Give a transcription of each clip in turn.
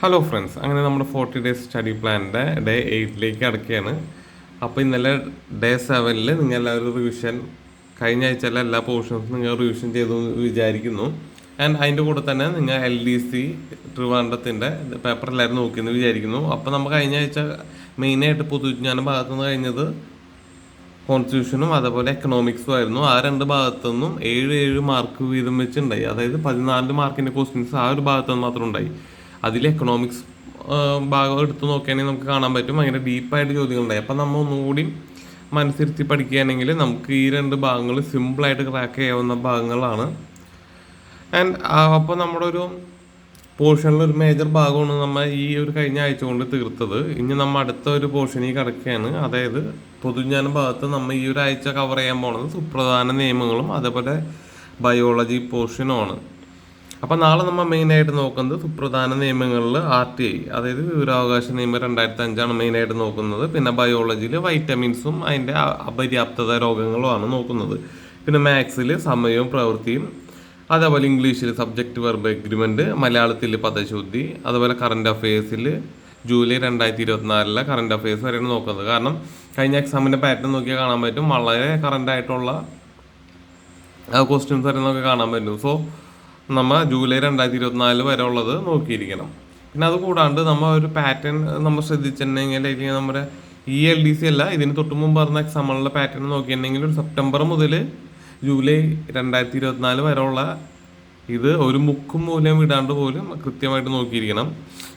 Hello friends, അങ്ങനെ നമ്മുടെ 40 days study പ്ലാനിൻ്റെ day 8ലേക്ക് അടക്കുകയാണ്. അപ്പോൾ ഇന്നലെ ഡേ 7 നിങ്ങൾ എല്ലാവരും റിവിഷൻ, കഴിഞ്ഞ ആഴ്ചയിലെ എല്ലാ പോർഷൻസും നിങ്ങൾ റിവിഷൻ ചെയ്തു എന്ന് വിചാരിക്കുന്നു. ആൻഡ് അതിൻ്റെ കൂടെ തന്നെ നിങ്ങൾ LDC ട്രിവാൻഡ്രത്തിൻ്റെ പേപ്പർ എല്ലാവരും നോക്കിയെന്ന് വിചാരിക്കുന്നു. അപ്പോൾ നമ്മൾ കഴിഞ്ഞ ആഴ്ച മെയിനായിട്ട് പൊതുവിജ്ഞാന ഭാഗത്തുനിന്ന് കഴിഞ്ഞത് കോൺസ്റ്റിറ്റ്യൂഷനും അതേപോലെ എക്കണോമിക്സും ആയിരുന്നു. ആ രണ്ട് ഭാഗത്തുനിന്നും 7 മാർക്ക് വീതം വെച്ചുണ്ടായി. അതായത് 14 മാർക്കിൻ്റെ ക്വസ്റ്റ്യൻസ് ആ ഒരു ഭാഗത്തുനിന്ന് മാത്രം ഉണ്ടായി. അതിൽ എക്കണോമിക്സ് ഭാഗം എടുത്ത് നോക്കുകയാണെങ്കിൽ നമുക്ക് കാണാൻ പറ്റും ഭയങ്കര ഡീപ്പായിട്ട് ചോദ്യങ്ങളുണ്ടായി. അപ്പം നമ്മൾ ഒന്നുകൂടി മനസ്സിരുത്തി പഠിക്കുകയാണെങ്കിൽ നമുക്ക് ഈ രണ്ട് ഭാഗങ്ങൾ സിമ്പിളായിട്ട് ക്രാക്ക് ചെയ്യാവുന്ന ഭാഗങ്ങളാണ്. ആൻഡ് അപ്പോൾ നമ്മുടെ ഒരു പോർഷനിൽ ഒരു മേജർ ഭാഗമാണ് നമ്മൾ ഈ ഒരു കഴിഞ്ഞ ആഴ്ച കൊണ്ട് തീർത്തത്. ഇനി നമ്മൾ അടുത്ത ഒരു പോർഷനിൽ കിടക്കുകയാണ്. അതായത് പൊതുജ്ഞാന ഭാഗത്ത് നമ്മൾ ഈ ഒരു ആഴ്ച കവർ ചെയ്യാൻ പോകുന്നത് സുപ്രധാന നിയമങ്ങളും അതേപോലെ ബയോളജി പോർഷനുമാണ്. അപ്പോൾ നാളെ നമ്മൾ മെയിനായിട്ട് നോക്കുന്നത് സുപ്രധാന നിയമങ്ങളിൽ RTI, അതായത് വിവരാവകാശ നിയമം 2005 മെയിനായിട്ട് നോക്കുന്നത്. പിന്നെ ബയോളജിയിൽ വൈറ്റമിൻസും അതിൻ്റെ അപര്യാപ്തത രോഗങ്ങളുമാണ് നോക്കുന്നത്. പിന്നെ മാത്സിൽ സമയവും പ്രവൃത്തിയും, അതേപോലെ ഇംഗ്ലീഷിൽ സബ്ജക്റ്റ് വെർബ് എഗ്രിമെൻറ്റ്, മലയാളത്തിൽ പദശുദ്ധി, അതുപോലെ കറണ്ട് അഫെയേഴ്സിൽ ജൂലൈ 2024 കറണ്ട് അഫെയേഴ്സ് വരെയാണ് നോക്കുന്നത്. കാരണം കഴിഞ്ഞ എക്സാമിൻ്റെ പാറ്റേൺ നോക്കിയാൽ കാണാൻ പറ്റും വളരെ കറണ്ട് ആയിട്ടുള്ള ക്വസ്റ്റ്യൻസ് വരെ നമുക്ക് കാണാൻ പറ്റും. സോ നമ്മൾ ജൂലൈ 2024 വരെ ഉള്ളത് നോക്കിയിരിക്കണം. പിന്നെ അത് കൂടാണ്ട് നമ്മൾ ഒരു പാറ്റേൺ നമ്മൾ ശ്രദ്ധിച്ചിട്ടുണ്ടെങ്കിൽ, അല്ലെങ്കിൽ നമ്മുടെ LDC അല്ല, ഇതിന് തൊട്ട് മുമ്പ് പറഞ്ഞ എക്സാമുകളുടെ പാറ്റേൺ നോക്കിയിട്ടുണ്ടെങ്കിൽ ഒരു സെപ്റ്റംബർ മുതൽ ജൂലൈ 2024 വരെ ഉള്ള ഇത് ഒരു മുക്കും മൂലം വിടാണ്ട് പോലും കൃത്യമായിട്ട് നോക്കിയിരിക്കണം.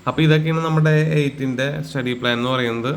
അപ്പോൾ ഇതൊക്കെയാണ് നമ്മുടെ 8ൻ്റെ സ്റ്റഡി പ്ലാൻ എന്ന് പറയുന്നത്.